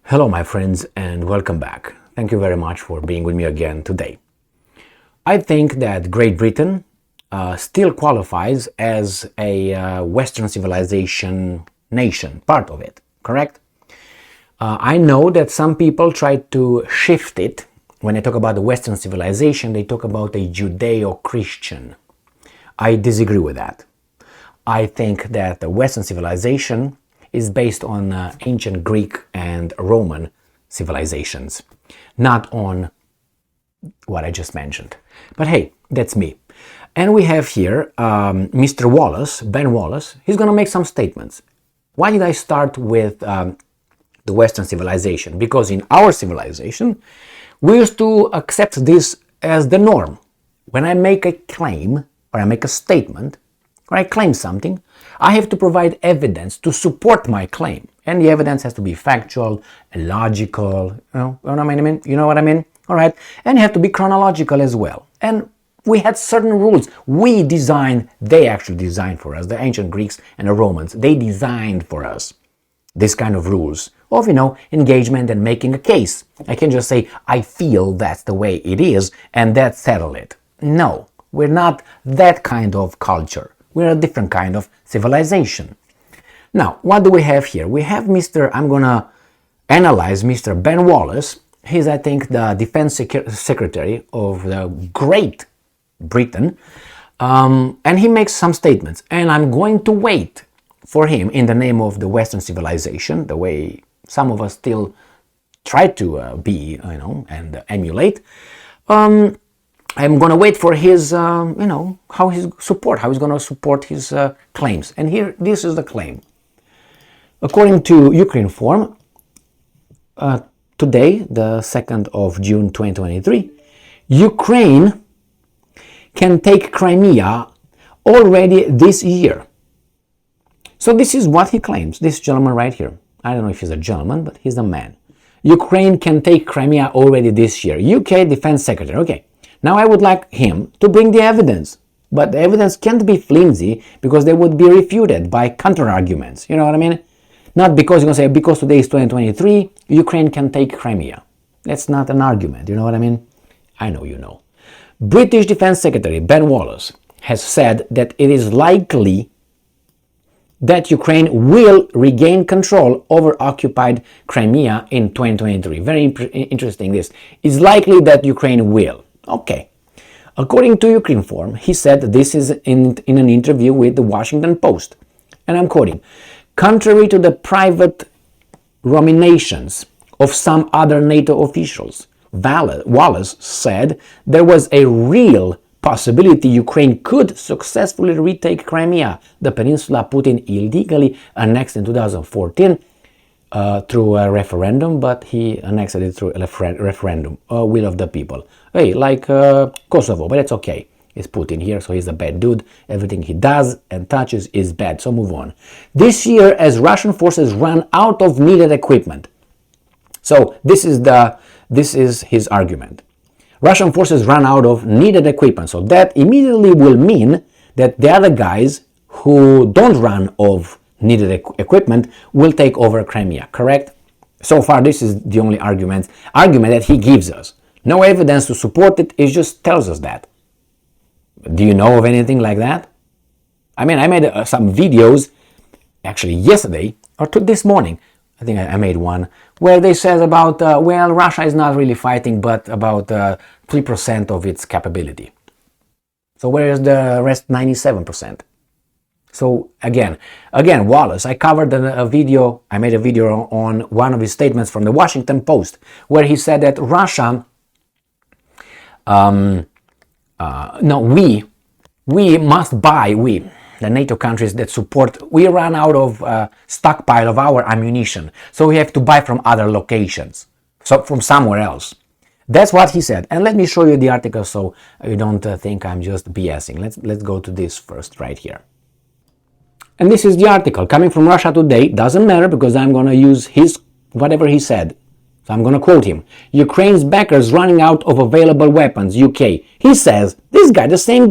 Hello my friends and welcome back. Thank you very much for being with me again today. I think that Great Britain still qualifies as a Western civilization nation, part of it, correct? I know that some people try to shift it. When they talk about the Western civilization, they talk about a Judeo-Christian. I disagree with that. I think that the Western civilization is based on ancient Greek and Roman civilizations, not on what I just mentioned. But hey, that's me. And we have here Mr. Wallace, Ben Wallace. He's going to make some statements. Why did I start with the Western civilization? Because in our civilization, we used to accept this as the norm. When I make a claim or I make a statement, or I claim something, I have to provide evidence to support my claim. And the evidence has to be factual, logical, you know what I mean? All right. And you have to be chronological as well. And we had certain rules. They actually designed for us, the ancient Greeks and the Romans, they designed for us this kind of rules of, engagement and making a case. I can just say, I feel that's the way it is, and that settled it. No, we're not that kind of culture. We're a different kind of civilization. Now, what do we have here? We have I'm going to analyze Mr. Ben Wallace. He's, I think, the Defense Secretary of the Great Britain. And he makes some statements. And I'm going to wait for him in the name of the Western civilization, the way some of us still try to be, and emulate. I'm going to wait for his, how he's going to support his claims. And here, this is the claim. According to Ukrinform, today, the 2nd of June 2023, Ukraine can take Crimea already this year. So this is what he claims, this gentleman right here. I don't know if he's a gentleman, but he's a man. Ukraine can take Crimea already this year. UK Defense Secretary. Okay. Now I would like him to bring the evidence, but the evidence can't be flimsy because they would be refuted by counter-arguments, you know what I mean? Not because you're going to say, because today is 2023, Ukraine can take Crimea. That's not an argument, you know what I mean? I know you know. British Defense Secretary Ben Wallace has said that it is likely that Ukraine will regain control over occupied Crimea in 2023. Very interesting this. It's likely that Ukraine will. Okay. According to Ukrinform, he said this is in an interview with the Washington Post. And I'm quoting, contrary to the private ruminations of some other NATO officials, Wallace said there was a real possibility Ukraine could successfully retake Crimea, the peninsula Putin illegally annexed in 2014 through a referendum, but he annexed it through a referendum, will of the people. Hey, like Kosovo, but it's okay. It's Putin here, so he's a bad dude. Everything he does and touches is bad, so move on. This year, as Russian forces run out of needed equipment. So this is his argument. Russian forces run out of needed equipment, so that immediately will mean that the other guys who don't run of needed equipment will take over Crimea, correct? So far, this is the only argument that he gives us. No evidence to support it, it just tells us that. Do you know of anything like that? I mean, I made some videos, actually yesterday, or this morning, I think I made one, where they said about, Russia is not really fighting, but about 3% of its capability. So where is the rest 97%? So again, Wallace, I covered I made a video on one of his statements from the Washington Post, where he said that Russia, we must buy, the NATO countries that support, we run out of stockpile of our ammunition, so we have to buy from other locations, so from somewhere else. That's what he said. And let me show you the article so you don't think I'm just BSing. Let's go to this first right here. And this is the article coming from Russia Today. Doesn't matter because I'm going to use whatever he said. So I'm going to quote him. Ukraine's backers running out of available weapons, UK. He says, this guy, the same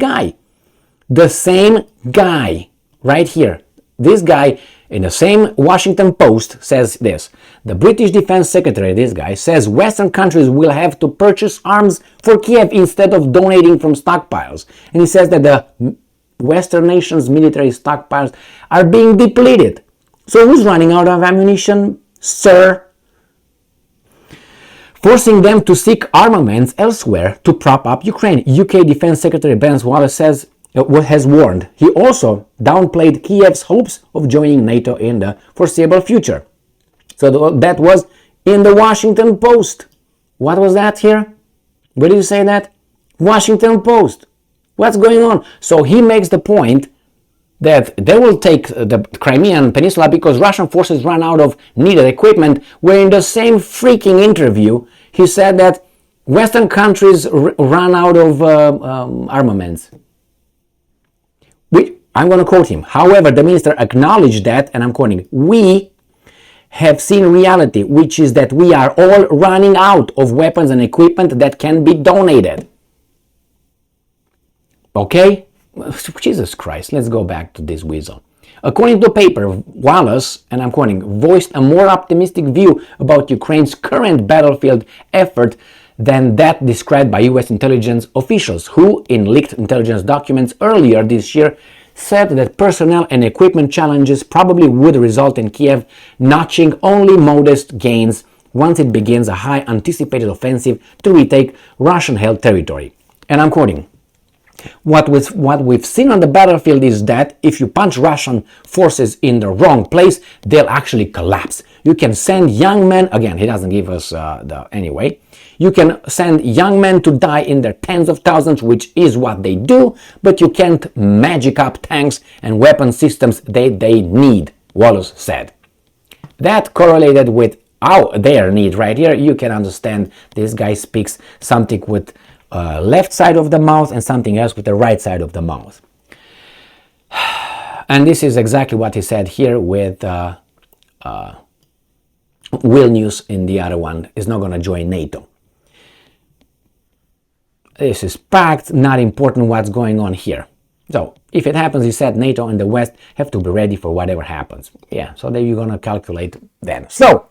guy right here. This guy In the same Washington Post says this: the British Defense Secretary, this guy, says Western countries will have to purchase arms for Kiev instead of donating from stockpiles. And he says that the Western nations' military stockpiles are being depleted. So who's running out of ammunition, sir? Forcing them to seek armaments elsewhere to prop up Ukraine. UK Defense Secretary Ben Wallace has warned. He also downplayed Kiev's hopes of joining NATO in the foreseeable future. So that was in the Washington Post. What was that here? Where did you say that? Washington Post. What's going on? So he makes the point that they will take the Crimean Peninsula because Russian forces run out of needed equipment, where in the same freaking interview he said that Western countries run out of armaments. I'm going to quote him. However, the minister acknowledged that, and I'm quoting, we have seen reality, which is that we are all running out of weapons and equipment that can be donated. Okay? Jesus Christ, let's go back to this weasel. According to the paper, Wallace, and I'm quoting, voiced a more optimistic view about Ukraine's current battlefield effort than that described by US intelligence officials, who, in leaked intelligence documents earlier this year, said that personnel and equipment challenges probably would result in Kiev notching only modest gains once it begins a high anticipated offensive to retake Russian-held territory. And I'm quoting, what we've seen on the battlefield is that if you punch Russian forces in the wrong place, they'll actually collapse. You can send young men, again, he doesn't give us anyway, you can send young men to die in their tens of thousands, which is what they do, but you can't magic up tanks and weapon systems they need, Wallace said. That correlated with their need right here. You can understand this guy speaks something with left side of the mouth and something else with the right side of the mouth. And this is exactly what he said here with Vilnius in the other one is not going to join NATO. This is packed, not important what's going on here. So if it happens, he said NATO and the West have to be ready for whatever happens. Yeah, so then you're going to calculate then. So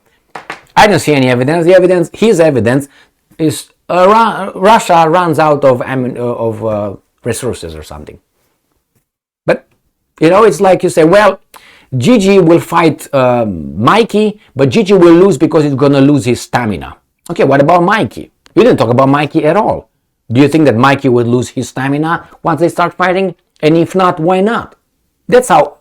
I don't see any evidence. His evidence is Russia runs out of resources or something. But, it's like you say, well, Gigi will fight Mikey, but Gigi will lose because he's going to lose his stamina. Okay, what about Mikey? You didn't talk about Mikey at all. Do you think that Mikey would lose his stamina once they start fighting? And if not, why not? That's how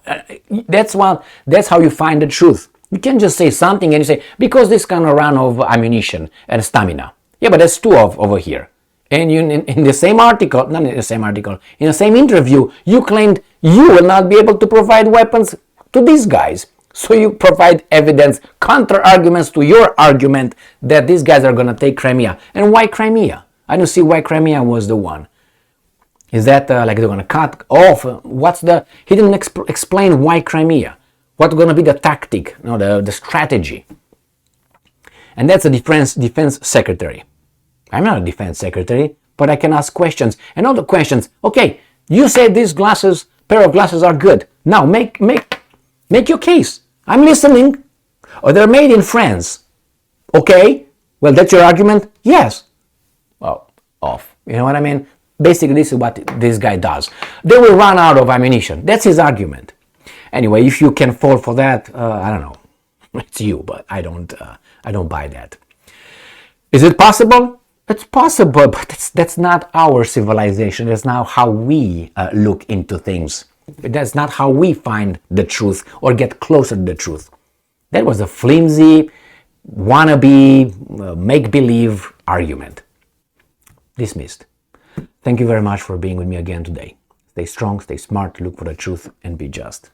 you find the truth. You can't just say something and you say, because this kind of run of ammunition and stamina. Yeah, but that's two over here. And in the same article, not in the same article, in the same interview, you claimed you will not be able to provide weapons to these guys. So you provide evidence, counter-arguments to your argument that these guys are going to take Crimea. And why Crimea? I don't see why Crimea was the one. Is that like they're going to cut off? He didn't explain why Crimea. What's going to be the tactic, the strategy. And that's a defense secretary. I'm not a defense secretary, but I can ask questions. And all the questions, okay, you say these pair of glasses are good. Now make your case. I'm listening. Or they're made in France. Okay, well, that's your argument? Yes. Well, off. You know what I mean? Basically, this is what this guy does. They will run out of ammunition. That's his argument. Anyway, if you can fall for that, I don't know. It's you, but I don't buy that. Is it possible? It's possible, but that's not our civilization. That's not how we look into things. That's not how we find the truth or get closer to the truth. That was a flimsy, wannabe, make-believe argument. Dismissed. Thank you very much for being with me again today. Stay strong, stay smart, look for the truth, and be just.